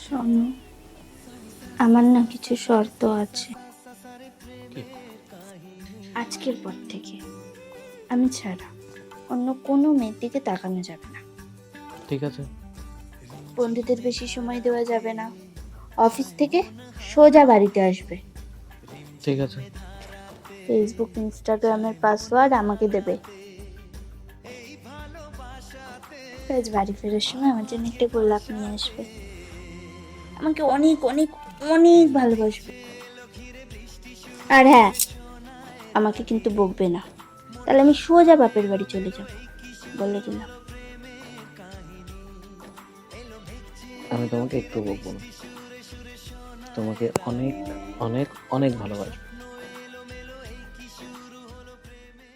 শোনো, আমার না কিছু শর্ত আছে। আজকের পর থেকে আমি ছাড়া অন্য কোনো মেয়ের দিকে তাকানো যাবে না। ঠিক আছে। বন্ধুদের বেশি সময় দেওয়া যাবে না। অফিস থেকে সোজা বাড়িতে আসবে। ঠিক আছে। ফেসবুক ইনস্টাগ্রামের পাসওয়ার্ড আমাকে দেবে। আজ বাড়ি ফেরার সময় আমার জন্য একটা গোলাপ নিয়ে আসবে। আমাকে অনেক অনেক অনেক ভালোবাসবে। আর হ্যাঁ, আমাকে কিন্তু বকবে না, তাহলে আমি সোজা বাপের বাড়ি চলে যাব, বলে দিলাম। আমি তোমাকে একটু বকবো না, তোমাকে অনেক অনেক অনেক ভালোবাসবো।